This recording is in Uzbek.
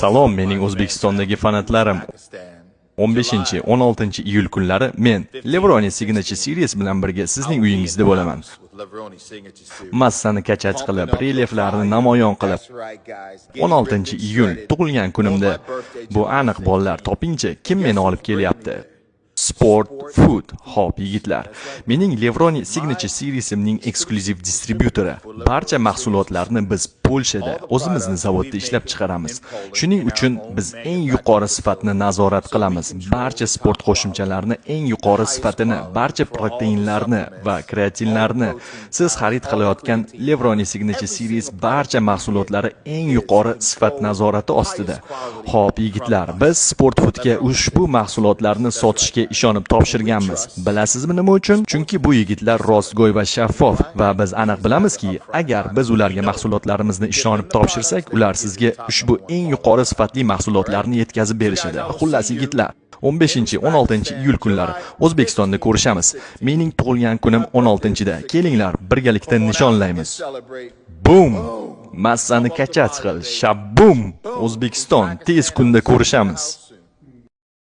Salom mening O'zbekistondagi fanatlarim. 15-16 iyul kunlari men Levroni Signature Series bilan birga sizning uyingizda bo'laman. Massani kachat qilib, relieflarni namoyon qilib, 16 iyul tug'ilgan kunimda bu aniq bolalar topingchi kim meni olib kelyapti? Sport Food. Hop yigitlar, mening Levroni Signature Seriesimning eksklyuziv distribyutori. Barcha mahsulotlarni biz Polshada o'zimizni zavodda ishlab chiqaramiz. Shuning uchun biz eng yuqori sifatni nazorat qilamiz. Barcha sport qo'shimchalarini eng yuqori sifatini, barcha proteinlarni va kreatinlarni siz xarid qilayotgan Levroni Signature Series barcha mahsulotlari eng yuqori sifat nazorati ostida. Hop yigitlar, biz Sport Foodga ushbu mahsulotlarni sotishga ishonib topshirganmiz. Bilasizmi nima uchun? Chunki bu yigitlar rostgo'y va shaffof va biz aniq bilamizki, agar biz ularga mahsulotlarimizni ishonib topshirsak, ular sizga ushbu eng yuqori sifatli mahsulotlarni yetkazib berishadi. Xullas yigitlar, 15-16 iyul kunlari O'zbekistonda ko'rishamiz. Mening tug'ilgan kunim 16-da. Kelinglar, birgalikda nishonlaymiz. Boom! Massani kachat qil. Shabbum! O'zbekiston tez kunda ko'rishamiz.